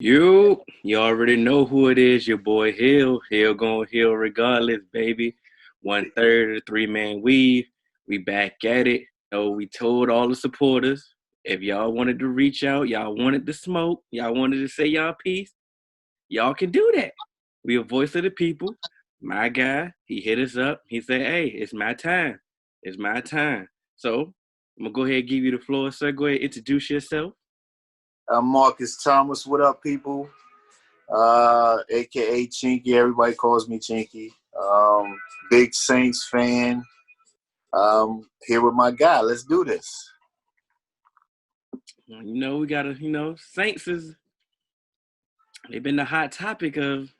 You already know who it is, your boy Hill. Hill going Hill regardless, baby. 1/3 of the three-man weave. We back at it. So we told all the supporters, if y'all wanted to reach out, y'all wanted to smoke, y'all wanted to say y'all piece, y'all can do that. We a voice of the people. My guy, he hit us up. He said, hey, it's my time. It's my time. So I'm going to go ahead and give you the floor, sir. Go ahead and introduce yourself. I'm Marcus Thomas. What up, people? AKA Chinky. Everybody calls me Chinky. Big Saints fan. Here with my guy. Let's do this. We gotta, Saints they've been the hot topic of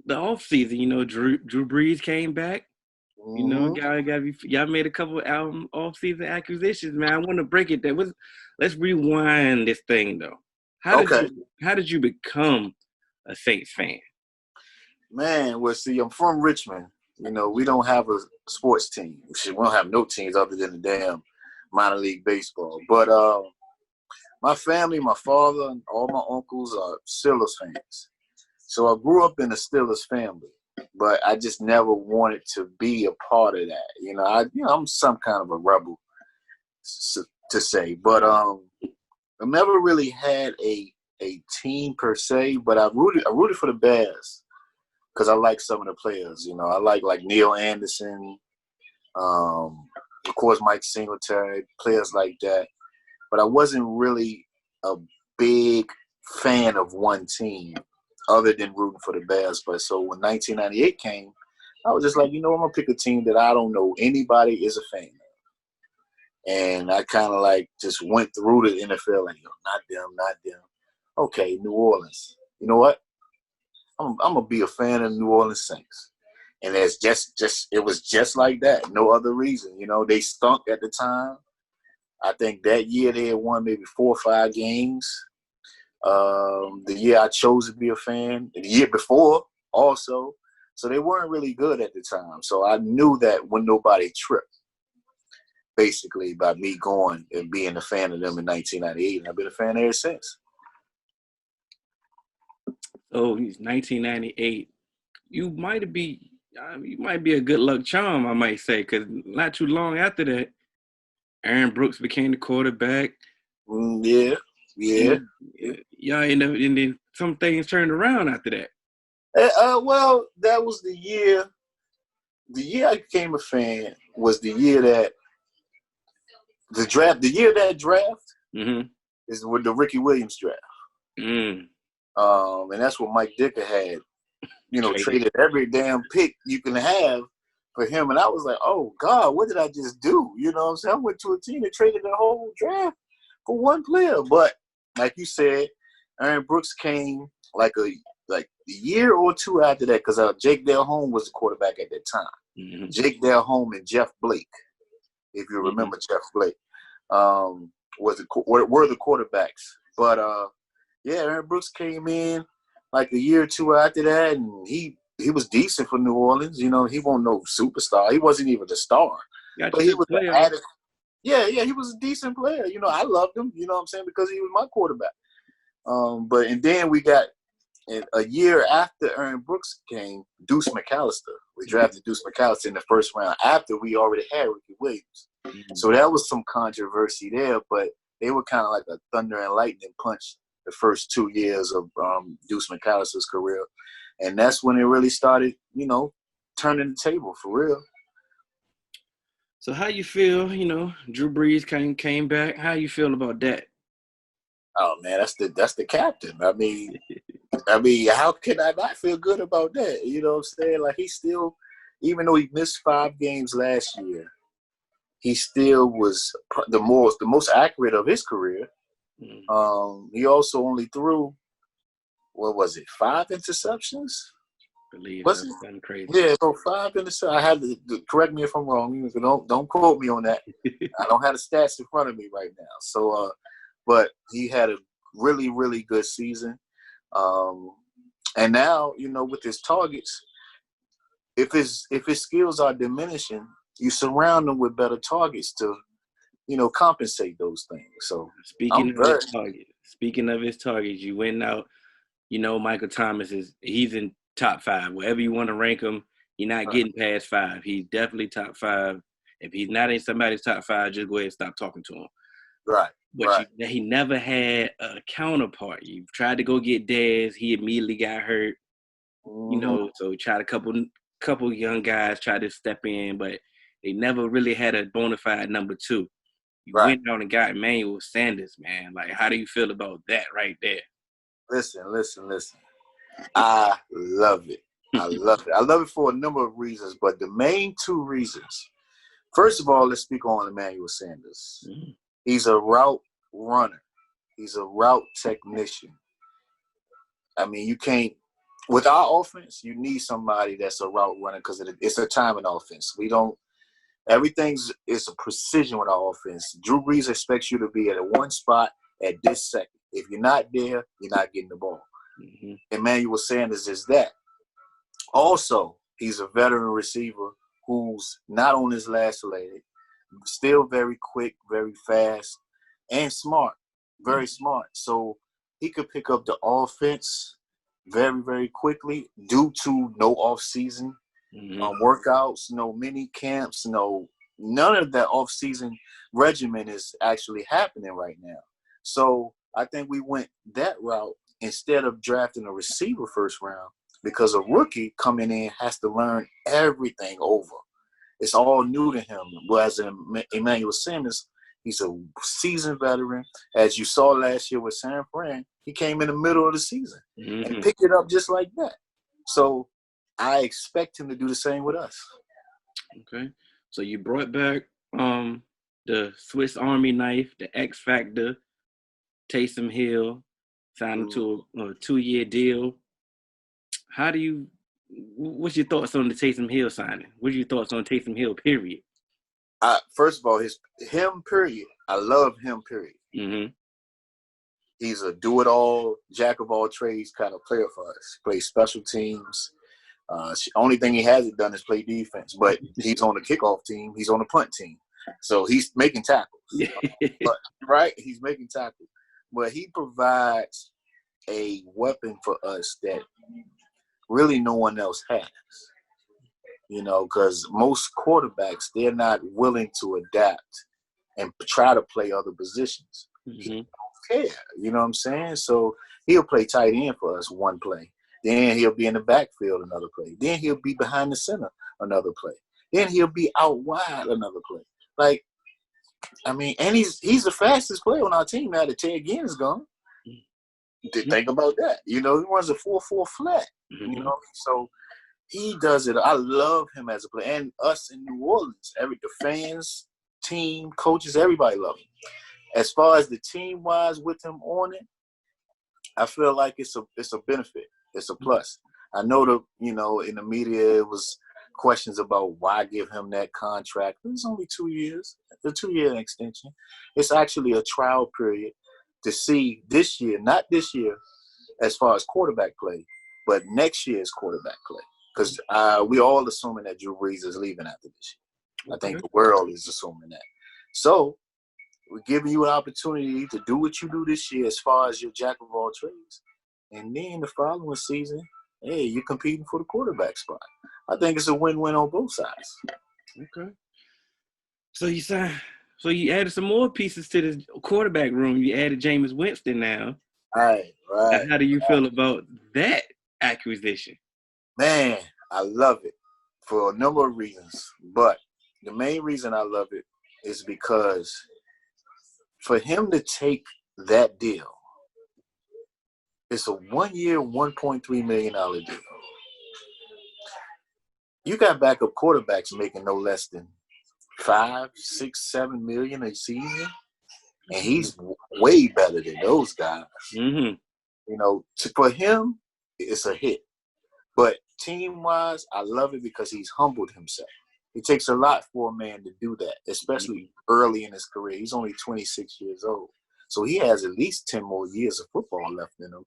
the offseason. Drew Brees came back. Y'all made a couple offseason acquisitions, man. I want to break it down. Let's rewind this thing though. How did you become a Saints fan? Man, well, see, I'm from Richmond. We don't have a sports team. We don't have no teams other than the damn minor league baseball. But my family, my father, and all my uncles are Steelers fans. So I grew up in a Steelers family, but I just never wanted to be a part of that. I'm some kind of a rebel, to say. But I never really had a team per se, but I rooted for the Bears because I like some of the players. I like Neil Anderson, of course Mike Singletary, players like that. But I wasn't really a big fan of one team other than rooting for the Bears. But so when 1998 came, I was just like, I'm going to pick a team that I don't know anybody is a fan of. And I kind of just went through the NFL and, not them. Okay, New Orleans. You know what? I'm going to be a fan of New Orleans Saints. And it's it was just like that. No other reason. They stunk at the time. I think that year they had won maybe 4 or 5 games. The year I chose to be a fan, the year before also. So they weren't really good at the time. So I knew that when nobody tripped, basically, by me going and being a fan of them in 1998. And I've been a fan ever since. So 1998, you might be a good luck charm, I might say, because not too long after that, Aaron Brooks became the quarterback. Yeah. And then some things turned around after that. Well, that was the year. The year I became a fan was the year that the draft. The year that draft is with the Ricky Williams draft. And that's what Mike Dicker had. Traded every damn pick you can have for him. And I was like, oh, God, what did I just do? What I'm saying? I went to a team that traded the whole draft for one player. But like you said, Aaron Brooks came like a year or two after that because Jake Delhomme was the quarterback at that time. Jake Delhomme and Jeff Blake, if you remember Jeff Blake, were the quarterbacks. But, Aaron Brooks came in like a year or two after that, and he was decent for New Orleans. He wasn't no superstar. He wasn't even a star. But he was an added. Yeah, he was a decent player. I loved him, what I'm saying, because he was my quarterback. And then we got a year after Aaron Brooks came, Deuce McAllister. We drafted Deuce McAllister in the first round after we already had Ricky Williams. So that was some controversy there, but they were kind of like a thunder and lightning punch the first 2 years of Deuce McAllister's career. And that's when it really started, turning the table for real. So how you feel, Drew Brees came back. How you feel about that? Oh man, that's the captain. I mean, how can I not feel good about that? You know what I'm saying? Like he still, even though he missed 5 games last year, he still was the most accurate of his career. He also only threw, 5 interceptions? Was it? That's crazy. Yeah, so 5 interceptions. I have to correct me if I'm wrong. Don't quote me on that. I don't have the stats in front of me right now. So, but he had a really, really good season. And now, with his targets, if his skills are diminishing, you surround him with better targets to, compensate those things. So speaking of his targets, you went out Michael Thomas he's in top 5. Wherever you want to rank him, he's not getting past 5. He's definitely top 5. If he's not in somebody's top 5, just go ahead and stop talking to him. Right. But he never had a counterpart. You tried to go get Dez, he immediately got hurt. So tried a couple young guys tried to step in, but they never really had a bona fide number 2. You went out and got Emmanuel Sanders, man. Like, how do you feel about that right there? Listen. I love it. I love it for a number of reasons, but the main 2 reasons. First of all, let's speak on Emmanuel Sanders. Mm-hmm. He's a route runner. He's a route technician. I mean, you can't – with our offense, you need somebody that's a route runner because it's a timing offense. We don't – everything's is a precision with our offense. Drew Brees expects you to be at one spot at this second. If you're not there, you're not getting the ball. Mm-hmm. Emmanuel Sanders is that. Also, he's a veteran receiver who's not on his last leg, still very quick, very fast, and smart, very smart. So he could pick up the offense very, very quickly due to no offseason workouts, no mini camps, none of that offseason regimen is actually happening right now. So I think we went that route instead of drafting a receiver first round because a rookie coming in has to learn everything over. It's all new to him. Whereas Emmanuel Sanders, he's a seasoned veteran. As you saw last year with San Fran, he came in the middle of the season and picked it up just like that. So I expect him to do the same with us. Okay. So you brought back the Swiss Army knife, the X Factor, Taysom Hill, signed him to a 2-year deal. What's your thoughts on the Taysom Hill signing? What are your thoughts on Taysom Hill, period? First of all, him, period. I love him, period. Mm-hmm. He's a do-it-all, jack-of-all-trades kind of player for us. Plays special teams. Only thing he hasn't done is play defense, but he's on the kickoff team. He's on the punt team. So he's making tackles. He's making tackles. But he provides a weapon for us that really no one else has. Because most quarterbacks, they're not willing to adapt and try to play other positions. Mm-hmm. He don't care. You know what I'm saying? So he'll play tight end for us one play. Then he'll be in the backfield another play. Then he'll be behind the center another play. Then he'll be out wide another play. And he's the fastest player on our team now that Ted Ginn is gone. Mm-hmm. Think about that. He runs a 4.4 flat. Mm-hmm. So he does it. I love him as a player. And us in New Orleans, the fans, team, coaches, everybody love him. As far as the team-wise with him on it, I feel like it's a benefit. It's a plus. I know in the media it was questions about why give him that contract. It's only 2 years. It's a 2-year extension. It's actually a trial period to see this year, not this year as far as quarterback play, but next year's quarterback play. Because we all assuming that Drew Brees is leaving after this year. I think the world is assuming that. So we're giving you an opportunity to do what you do this year as far as your jack of all trades. And then the following season, hey, you're competing for the quarterback spot. I think it's a win-win on both sides. Okay. So you added some more pieces to the quarterback room. You added Jameis Winston now. Right. How do you feel about that acquisition? Man, I love it for a number of reasons. But the main reason I love it is because for him to take that deal, it's a 1-year, $1.3 million deal. You got backup quarterbacks making no less than $5, $6, $7 million a season, and he's way better than those guys. Mm-hmm. For him, it's a hit. But team-wise, I love it because he's humbled himself. It takes a lot for a man to do that, especially early in his career. He's only 26 years old. So he has at least 10 more years of football left in him.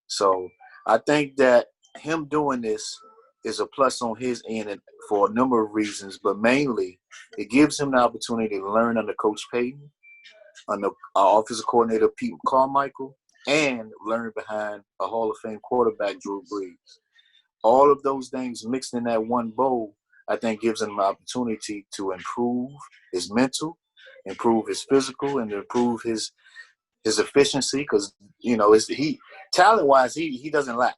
So I think that him doing this is a plus on his end and for a number of reasons, but mainly it gives him the opportunity to learn under Coach Payton, under our offensive coordinator, Pete Carmichael, and learned behind a Hall of Fame quarterback, Drew Brees. All of those things mixed in that one bowl, I think gives him an opportunity to improve his mental, improve his physical, and improve his efficiency. Because he talent-wise, he doesn't lack.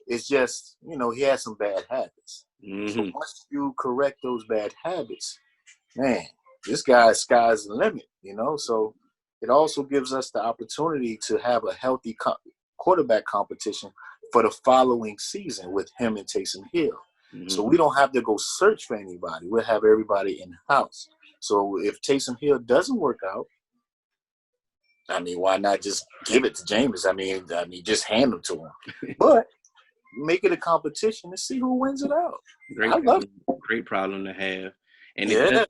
It's just he has some bad habits. So once you correct those bad habits, man, this guy's sky's the limit. So it also gives us the opportunity to have a healthy quarterback competition for the following season with him and Taysom Hill. So we don't have to go search for anybody. We'll have everybody in-house. So if Taysom Hill doesn't work out, I mean, why not just give it to Jameis? I mean, just hand them to him. But make it a competition and see who wins it out. Great problem to have. And yeah.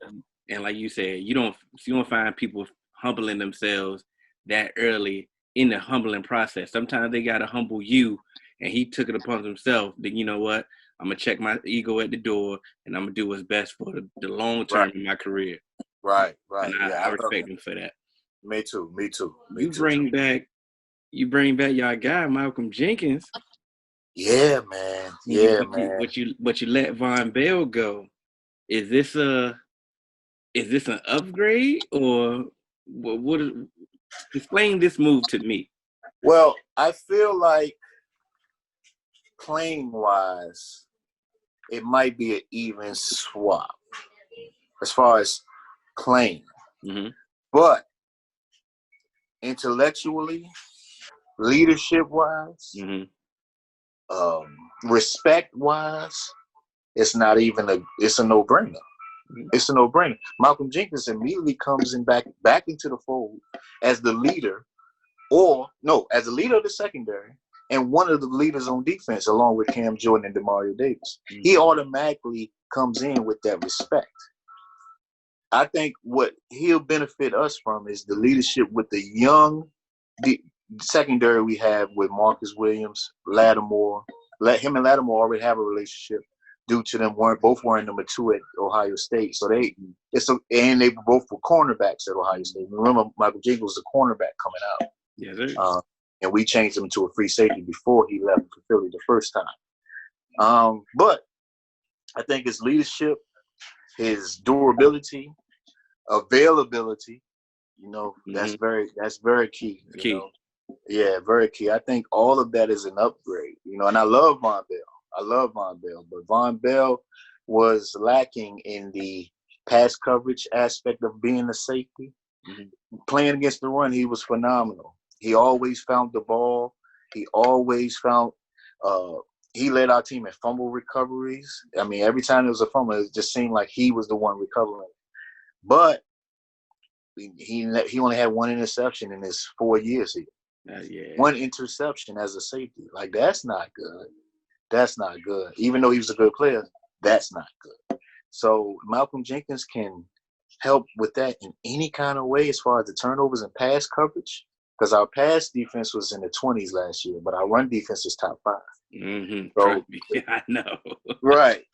And like you said, you don't find people humbling themselves that early in the humbling process. Sometimes they gotta humble you, and he took it upon himself. Then you know what? I'm gonna check my ego at the door, and I'm gonna do what's best for the long term in my career. Right. And I respect him for that. Me too. You bring back your guy Malcolm Jenkins. Yeah, man. But you let Von Bell go. Is this an upgrade or what? Explain this move to me. Well, I feel like playing wise, it might be an even swap as far as playing. But intellectually, leadership wise, respect wise, it's a no-brainer. It's a no-brainer. Malcolm Jenkins immediately comes in back into the fold as the leader, as the leader of the secondary and one of the leaders on defense, along with Cam Jordan and Demario Davis. He automatically comes in with that respect. I think what he'll benefit us from is the leadership with the young secondary we have with Marcus Williams, Lattimore. Him and Lattimore already have a relationship due to them both wearing number 2 at Ohio State. So they both were cornerbacks at Ohio State. Remember, Michael Jenkins was a cornerback coming out. Yeah, and we changed him to a free safety before he left for Philly the first time. But I think his leadership, his durability, availability, that's very key. Yeah, very key. I think all of that is an upgrade. And I love Von Bell. But Von Bell was lacking in the pass coverage aspect of being a safety. Playing against the run, he was phenomenal. He always found the ball. He always found he led our team in fumble recoveries. I mean, every time there was a fumble, it just seemed like he was the one recovering. But he only had one interception in his 4 years here. One interception as a safety. Like, that's not good. That's not good. Even though he was a good player, that's not good. So Malcolm Jenkins can help with that in any kind of way as far as the turnovers and pass coverage, because our pass defense was in the 20s last year, but our run defense is top 5. So, I know. Right.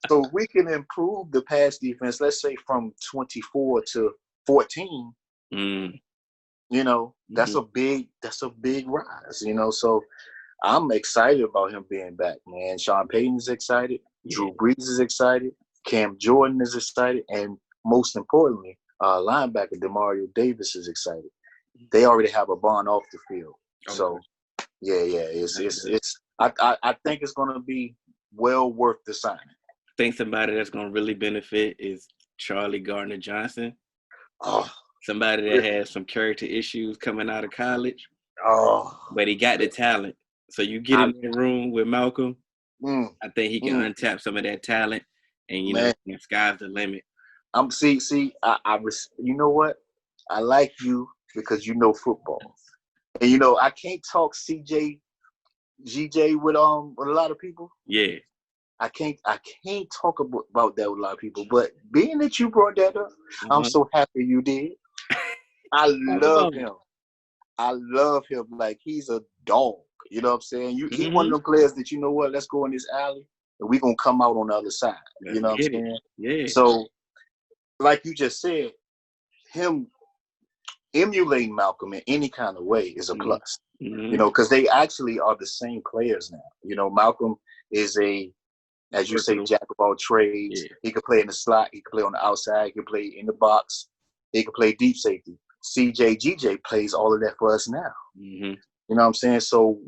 So if we can improve the pass defense, let's say from 24 to 14, that's a big rise, So I'm excited about him being back, man. Sean Payton's excited. Drew Brees is excited. Cam Jordan is excited. And most importantly, linebacker Demario Davis is excited. They already have a bond off the field. So, I think it's going to be well worth the signing. I think somebody that's going to really benefit is Charlie Gardner-Johnson. Somebody that has some character issues coming out of college. But he got the talent. So you get in the room with Malcolm, I think he can untap some of that talent, and the sky's the limit. You know what? I like you because you know football, and I can't talk GJ with a lot of people. Yeah, I can't talk about that with a lot of people. But being that you brought that up, I'm so happy you did. I love him. I love him like he's a dog. You know what I'm saying? He's one of them players that, let's go in this alley and we're going to come out on the other side. You know what I'm saying? Yeah. So, like you just said, him emulating Malcolm in any kind of way is a plus. You know, because they actually are the same players now. You know, Malcolm is as you say, jack of all trades. Yeah. He could play in the slot. He could play on the outside. He could play in the box. He could play deep safety. GJ plays all of that for us now. You know what I'm saying? So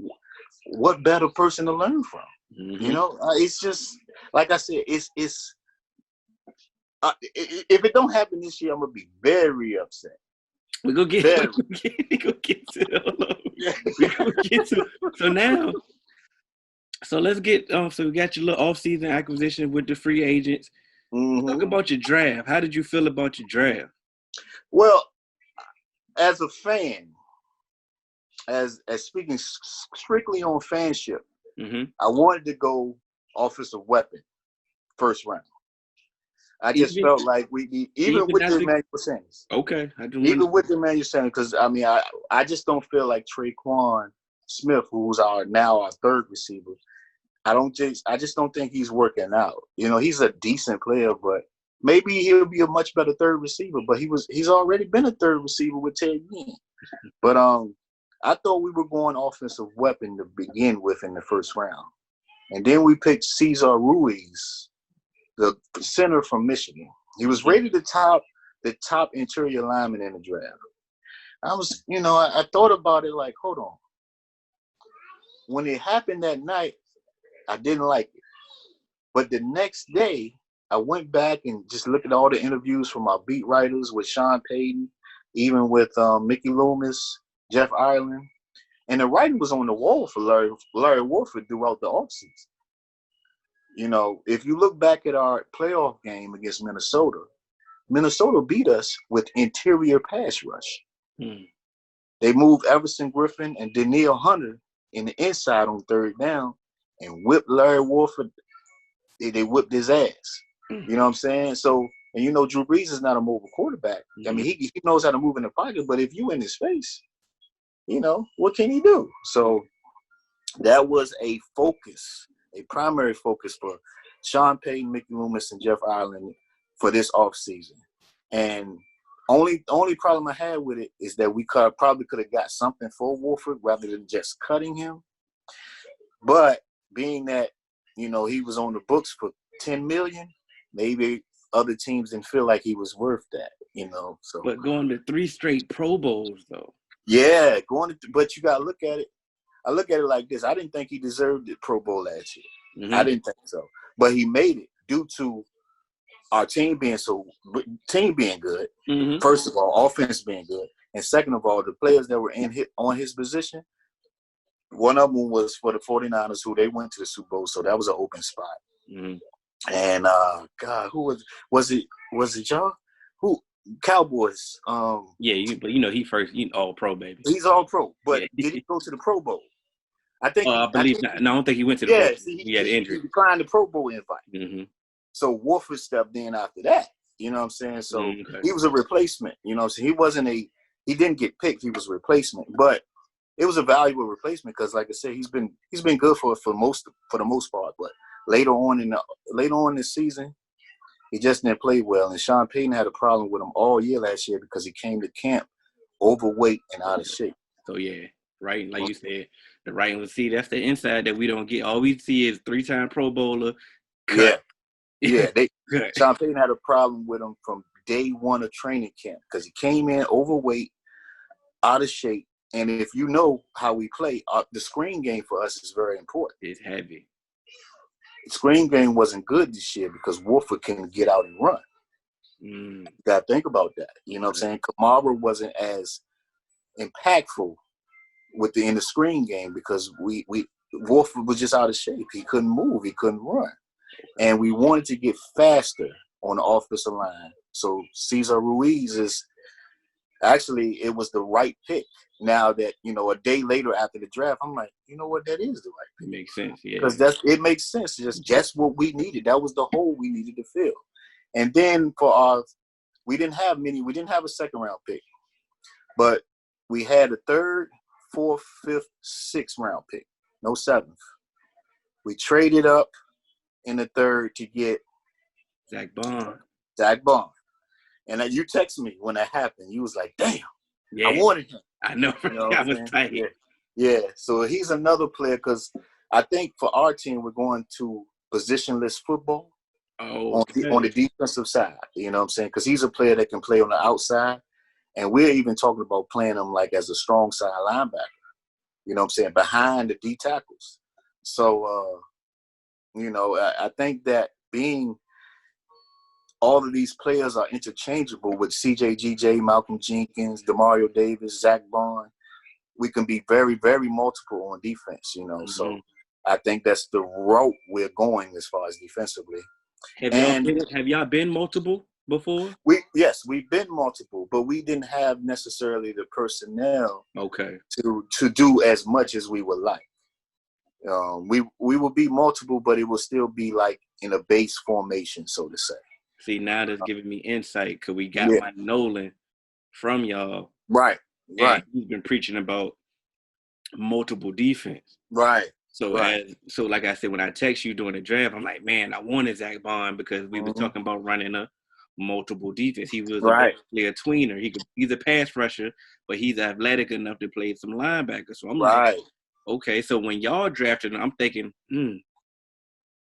what better person to learn from? You know, it's just, like I said, it's if it don't happen this year, I'm going to be very upset. We go get to so now. So let's get so we got your little offseason acquisition with the free agents. Talk about your draft. How did you feel about your draft? Well, as a fan, as speaking strictly on fanship, I wanted to go offensive weapon first round. I just felt like we need, even with the Emmanuel Sanders. Okay. Even with the Emmanuel Sanders, because I mean, I just don't feel like Traquan Smith, who's now our third receiver. I just don't think he's working out. You know, he's a decent player, but maybe he'll be a much better third receiver. But he's already been a third receiver with Ted Ginn. But I thought we were going offensive weapon to begin with in the first round, and then we picked Cesar Ruiz, the center from Michigan. He was rated the top interior lineman in the draft. I thought about it like, hold on. When it happened that night, I didn't like it. But the next day, I went back and just looked at all the interviews from our beat writers with Sean Payton, even with Mickey Loomis, Jeff Ireland. And the writing was on the wall for Larry Warford throughout the offseason. You know, if you look back at our playoff game against Minnesota beat us with interior pass rush. They moved Everson Griffin and Danielle Hunter in the inside on third down and whipped Larry Warford. They whipped his ass. You know what I'm saying? So, and you know, Drew Brees is not a mobile quarterback. I mean, he knows how to move in the pocket, but if you in his face, you know, what can he do? So that was a primary focus for Sean Payton, Mickey Loomis, and Jeff Ireland for this offseason. And only problem I had with it is that we probably could have got something for Warford rather than just cutting him. But being that, you know, he was on the books for $10 million, maybe other teams didn't feel like he was worth that, you know. So, but going to 3 straight Pro Bowls though. Yeah, but you gotta look at it. I look at it like this. I didn't think he deserved the Pro Bowl last year. I didn't think so. But he made it due to our team being good. First of all, offense being good. And second of all, the players that were on his position, one of them was for the 49ers, who they went to the Super Bowl, so that was an open spot. And God, who was it y'all? Who? Cowboys. But you know he first, all pro, baby. He's all pro, but did he go to the Pro Bowl? I think. I believe not. No, I don't think he went to the Pro Bowl. He had injury. He declined the Pro Bowl invite. So Warford stepped in after that. You know what I'm saying? So he was a replacement. You know what I'm saying? He didn't get picked. He was a replacement, but it was a valuable replacement because, like I said, he's been good for the most part. But later on this season, he just didn't play well. And Sean Payton had a problem with him all year last year because he came to camp overweight and out of shape. So yeah, right. Like you said, the right one. See, that's the inside that we don't get. All we see is 3-time Pro Bowler. Cut. Yeah. Sean Payton had a problem with him from day one of training camp because he came in overweight, out of shape. And if you know how we play, the screen game for us is very important. It's heavy. The screen game wasn't good this year because Warford couldn't get out and run. You got to think about that. You know what I'm saying? Kamara wasn't as impactful in the screen game because Warford was just out of shape. He couldn't move. He couldn't run. And we wanted to get faster on the offensive line. So Cesar Ruiz it was the right pick. Now that, you know, a day later after the draft, I'm like, you know what, that is the right pick. It makes sense, yeah. Because it makes sense. Just what we needed. That was the hole we needed to fill. And then we didn't have a second round pick. But we had a third, fourth, fifth, sixth round pick. No seventh. We traded up in the third to get Zach Bond. And you texted me when that happened. You was like, damn, yeah. I wanted him. I know. You know I was tight. Yeah. Yeah, so he's another player because I think for our team we're going to positionless football Oh, on okay. the defensive side. You know what I'm saying? Because he's a player that can play on the outside, and we're even talking about playing him like as a strong side linebacker. You know what I'm saying? Behind the D tackles. So, I think that being all of these players are interchangeable with CJ, GJ, Malcolm Jenkins, Demario Davis, Zach Bond. We can be very, very multiple on defense, So I think that's the route we're going as far as defensively. Have y'all been multiple before? We've been multiple, but we didn't have necessarily the personnel Okay. to do as much as we would like. We will be multiple, but it will still be like in a base formation, so to say. See, now that's giving me insight because we got Mike Nolan from y'all. Right. And he's been preaching about multiple defense. Right. So like I said, when I text you during the draft, I'm like, man, I wanted Zach Bond because we were talking about running a multiple defense. He was basically a tweener. He's a pass rusher, but he's athletic enough to play some linebacker. So I'm like, okay. So when y'all drafted him, I'm thinking,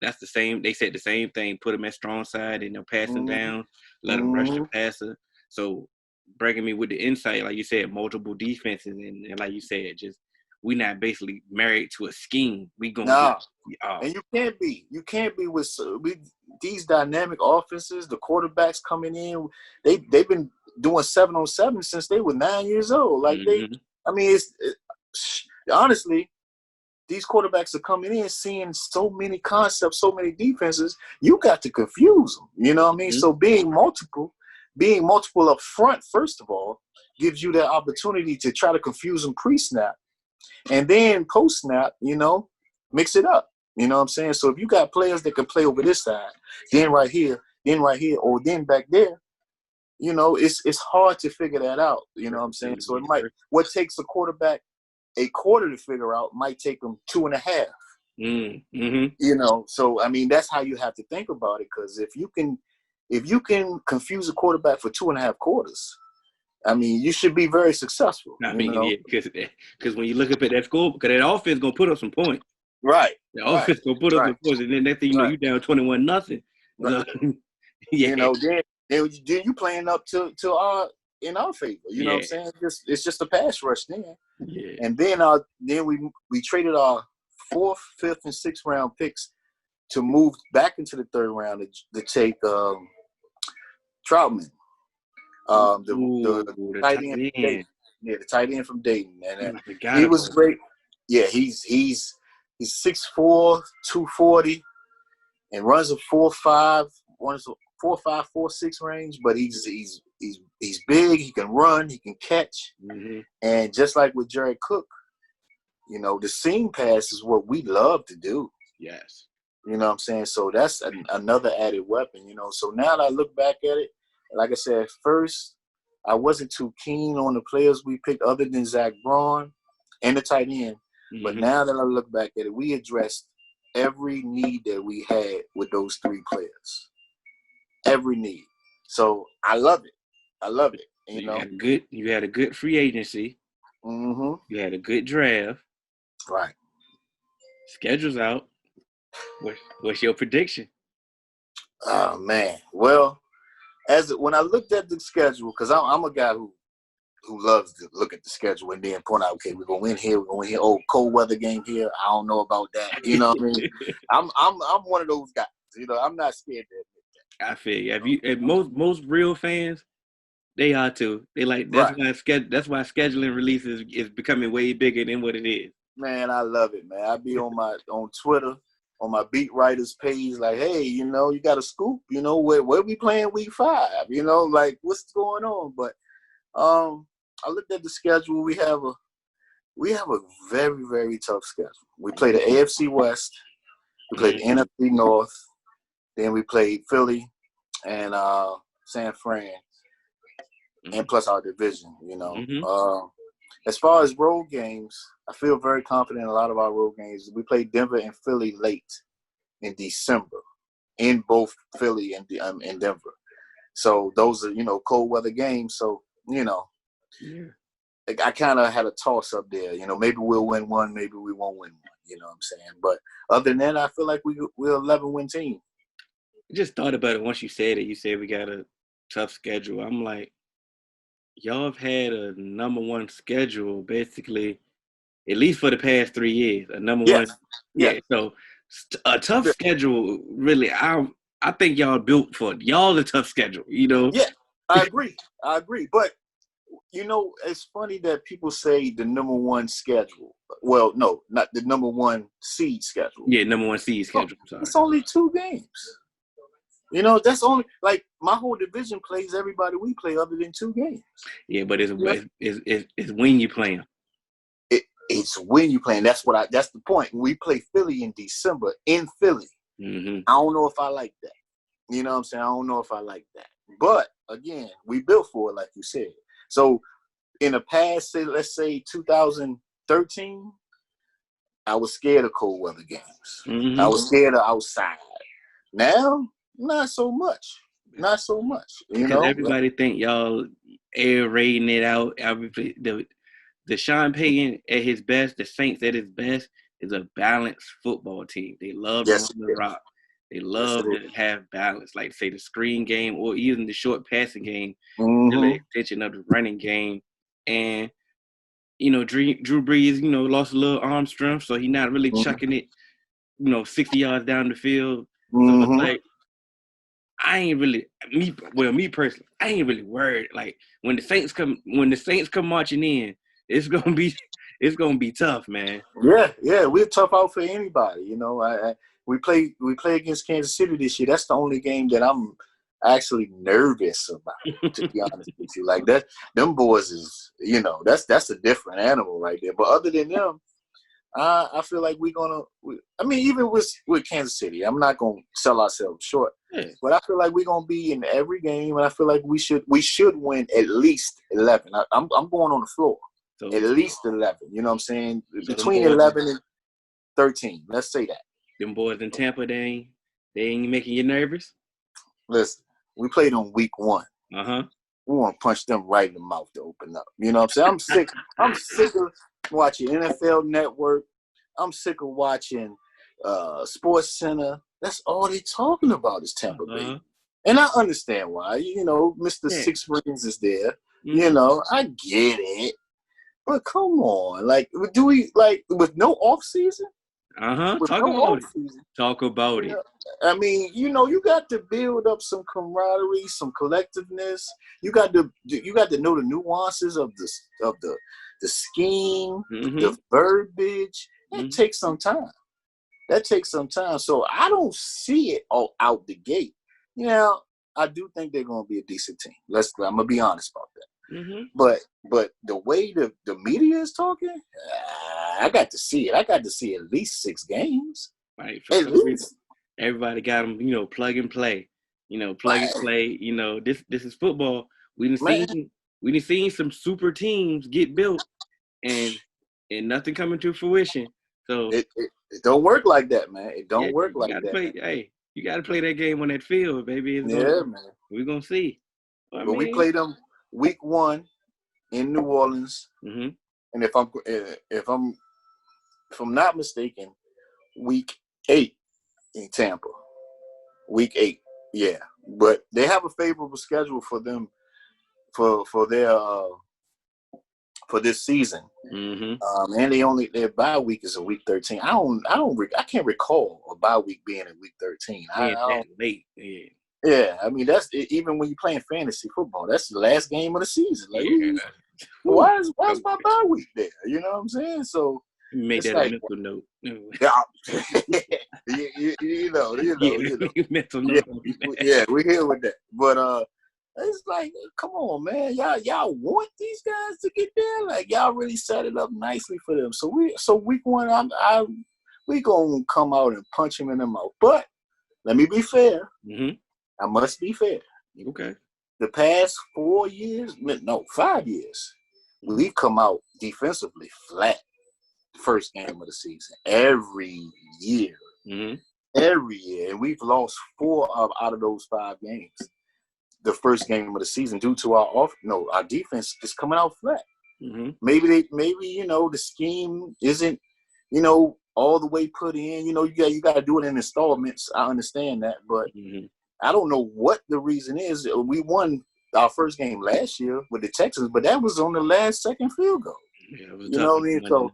that's the same. They said the same thing. Put him at strong side and pass him down, let him rush the passer. So bringing me with the insight, like you said, multiple defenses, and like you said, just we not basically married to a scheme. We gonna and you can't be with these dynamic offenses. The quarterbacks coming in, they've been doing 7-on-7 since they were 9 years old. Like honestly, these quarterbacks are coming in seeing so many concepts, so many defenses. You got to confuse them. You know what I mean? So being multiple up front, first of all, gives you that opportunity to try to confuse them pre-snap. And then post-snap, mix it up. You know what I'm saying? So if you got players that can play over this side, then right here, or then back there, it's hard to figure that out. You know what I'm saying? So what takes a quarterback a quarter to figure out might take them 2.5. So I mean that's how you have to think about it. Because if you can confuse a quarterback for 2.5 quarters, I mean, you should be very successful. I mean, because when you look up at that score, because that offense gonna put up some points. Right. The offense gonna put up some points, and then next thing you down 21-0. Right. Then you playing up to our in our favor. You know what I'm saying? It's just a pass rush then. Yeah. And then we traded our 4th, 5th, and 6th round picks to move back into the 3rd round to take Troutman. The tight end from Dayton. Yeah, the tight end from Dayton. And he was great. Yeah, he's 6'4", 240, and runs a 4.5, runs a 4.5, 4.6 range. But he's big. He can run. He can catch. And just like with Jared Cook, the seam pass is what we love to do. Yes. You know what I'm saying? So that's another added weapon. So now that I look back at it, like I said, at first, I wasn't too keen on the players we picked other than Zach Braun and the tight end. But now that I look back at it, we addressed every need that we had with those 3 players. Every need. So I love it. You had a good free agency. You had a good draft. Right. Schedule's out. What's your prediction? Oh, man. Well, when I looked at the schedule, because I'm a guy who loves to look at the schedule and then point out, okay, we're gonna win here, oh, cold weather game here. I don't know about that. You know what I mean? I'm one of those guys. I'm not scared to admit that. I feel you. If most real fans, they are too. They like that's why scheduling releases is becoming way bigger than what it is. Man, I love it, man. I be on Twitter, on my beat writers page, like, hey, you got a scoop, where we playing week 5, like what's going on? But I looked at the schedule. We have a very, very tough schedule. We play the AFC West, we play the NFC North, then we played Philly and San Fran, and plus our division. As far as road games, I feel very confident in a lot of our road games. We played Denver and Philly late in December, in both Philly and Denver. So those are cold weather games. So I kind of had a toss up there. Maybe we'll win one, maybe we won't win one. You know what I'm saying? But other than that, I feel like we're an 11-win team. I just thought about it once you said it. You said we got a tough schedule. I'm like, y'all have had a number one schedule basically, at least for the past 3 years. A number one, yeah. So a tough schedule, really. I think y'all built for it. Y'all a tough schedule. Yeah, I agree. But it's funny that people say the number one schedule. Well, no, not the number one seed schedule. Yeah, number one seed schedule. Sorry. It's only 2 games. That's only like my whole division plays everybody we play other than 2 games. Yeah, but it's when you play them. It's when you play. That's the point. We play Philly in December in Philly. Mm-hmm. I don't know if I like that. You know what I'm saying? I don't know if I like that. But again, we built for it, like you said. So in the past, let's say 2013, I was scared of cold weather games. Mm-hmm. I was scared of outside. Now, not so much. Not so much. Because everybody think y'all aerating it out. The Sean Payton at his best, the Saints at his best, is a balanced football team. They love to run the rock. They love to have balance, like say the screen game or even the short passing game, the extension of the running game. And Drew Brees, lost a little arm strength, so he's not really chucking it, 60 yards down the field. So it's like I ain't really me personally, I ain't really worried. Like when the Saints come marching in, it's gonna be tough, man. Yeah, we're tough out for anybody. We play against Kansas City this year. That's the only game that I'm actually nervous about, to be honest with you. Like that, them boys is, that's a different animal right there. But other than them, I feel like even with Kansas City, I'm not gonna sell ourselves short. Yeah. But I feel like we're gonna be in every game, and I feel like we should win at least 11. I'm going on the floor. So, at least 11. You know what I'm saying? So between 11 and 13. Let's say that. Them boys in Tampa, they ain't making you nervous? Listen, we played on week 1. Uh-huh. We want to punch them right in the mouth to open up. You know what I'm saying? I'm sick of watching NFL Network. I'm sick of watching Sports Center. That's all they talking about is Tampa Bay. And I understand why. Mr. Six Rings is there. Mm-hmm. I get it. But come on, do we with no off season? Talk about it. I mean, you got to build up some camaraderie, some collectiveness. You got to know the nuances of the scheme, the verbiage. That takes some time. So I don't see it all out the gate. I do think they're going to be a decent team. I'm gonna be honest about that. Mm-hmm. But the way the media is talking, I got to see it. I got to see at least 6 games. Right. At least. Everybody got them, plug and play. Plug and play. This is football. We done seen some super teams get built, and nothing coming to fruition. So it don't work like that, man. It don't work like that. You got to play that game on that field, baby. Man. We're gonna see. But we played them week 1 in New Orleans, and if I'm not mistaken, week 8 in Tampa. Week 8, yeah. But they have a favorable schedule for them for this season. Mm-hmm. And their bye week is a week 13. I can't recall a bye week being in week 13. That's late. Yeah, I mean that's even when you're playing fantasy football, that's the last game of the season. Why is my bye week there? You know what I'm saying? So you make that a mental note. Yeah, mental note. Yeah, we're here with that. But it's like, come on, man, y'all want these guys to get there? Like y'all really set it up nicely for them. So week 1, we gonna come out and punch him in the mouth. But let me be fair. Mm-hmm. I must be fair. Okay. The past 5 years, we've come out defensively flat first game of the season every year. Mm-hmm. Every year. And we've lost 4 out of those 5 games. The first game of the season due to our defense is coming out flat. Mm-hmm. Maybe the scheme isn't, all the way put in. You got to do it in installments. I understand that, but I don't know what the reason is. We won our first game last year with the Texans, but that was on the last second field goal. Yeah, it was You know what I mean? So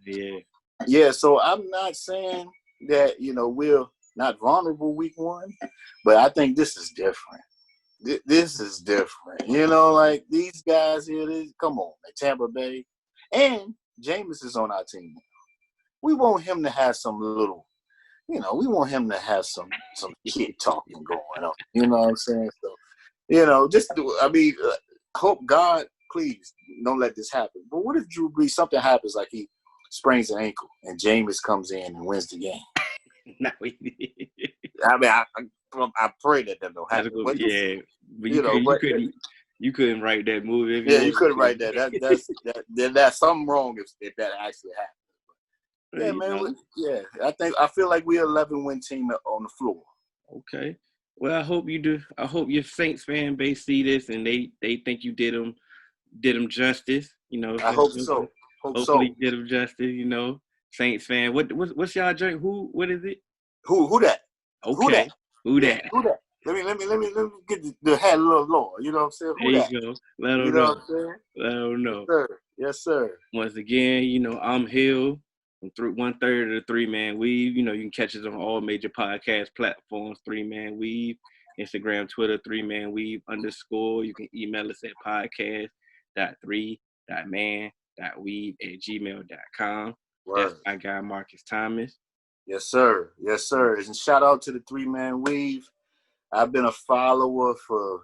yeah, so I'm not saying that we're not vulnerable week 1, but I think this is different. This is different. Like these guys here, come on, Tampa Bay, and Jameis is on our team. We want him to have some little, we want him to have some kid talking going on. You know what I'm saying? So, just do. I mean, hope God, please don't let this happen. But what if Drew Brees, something happens, like he sprains an ankle and Jameis comes in and wins the game? No, I mean, I pray that don't happen. But you couldn't write that movie. You couldn't write that. That's something wrong if that actually happened. Yeah, man. I feel like we're 11-win team on the floor. Okay. Well, I hope you do. I hope your Saints fan base see this and they think you did them justice. I hope so. Hopefully you did them justice. Saints fan. What's y'all drink? What is it? Who that? Okay. Who that? Let me get the hat a little lower. You know what I'm saying? There you go. Let them know. What I'm saying? Let them know. Yes, sir. Once again, I'm Hill. From 1/3 of the 3-Man Weave. You can catch us on all major podcast platforms, 3-Man Weave, Instagram, Twitter, 3-Man Weave _ You can email us at podcast.3.man.weave@gmail.com. That's my guy, Marcus Thomas. Yes, sir. Yes, sir. And shout out to the 3-Man Weave. I've been a follower for,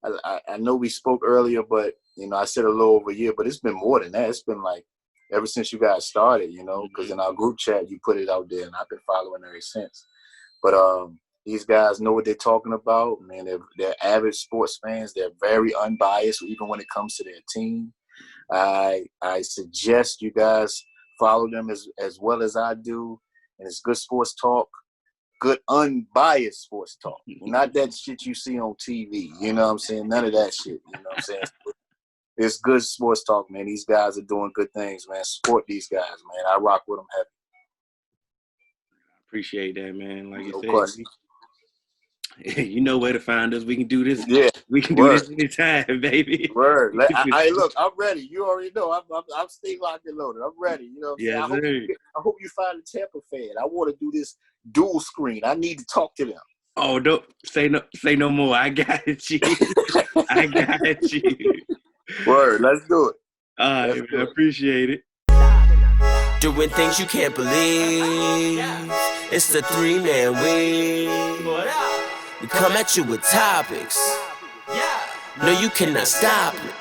I know we spoke earlier, but, I said a little over a year, but it's been more than that. It's been like, ever since you guys started, because in our group chat, you put it out there, and I've been following ever since. But these guys know what they're talking about, man. They're avid sports fans. They're very unbiased, even when it comes to their team. I suggest you guys follow them as well as I do, and it's good sports talk, good unbiased sports talk. Not that shit you see on TV, you know what I'm saying? None of that shit, you know what I'm saying? It's good sports talk, man. These guys are doing good things, man. Support these guys, man. I rock with them heavy. Appreciate that, man. Like you said, you know where to find us. We can do this. Yeah, we can do this anytime, baby. Word. Look, I'm ready. You already know. I'm stay locked and loaded. I'm ready. You know what I'm saying? I hope you find a Tampa fan. I want to do this dual screen. I need to talk to them. Oh, don't say no more. I got you. I got you. Word, let's do it. All right, I appreciate it. Doing things you can't believe. It's the 3-Man Weave. We come at you with topics. No, you cannot stop it.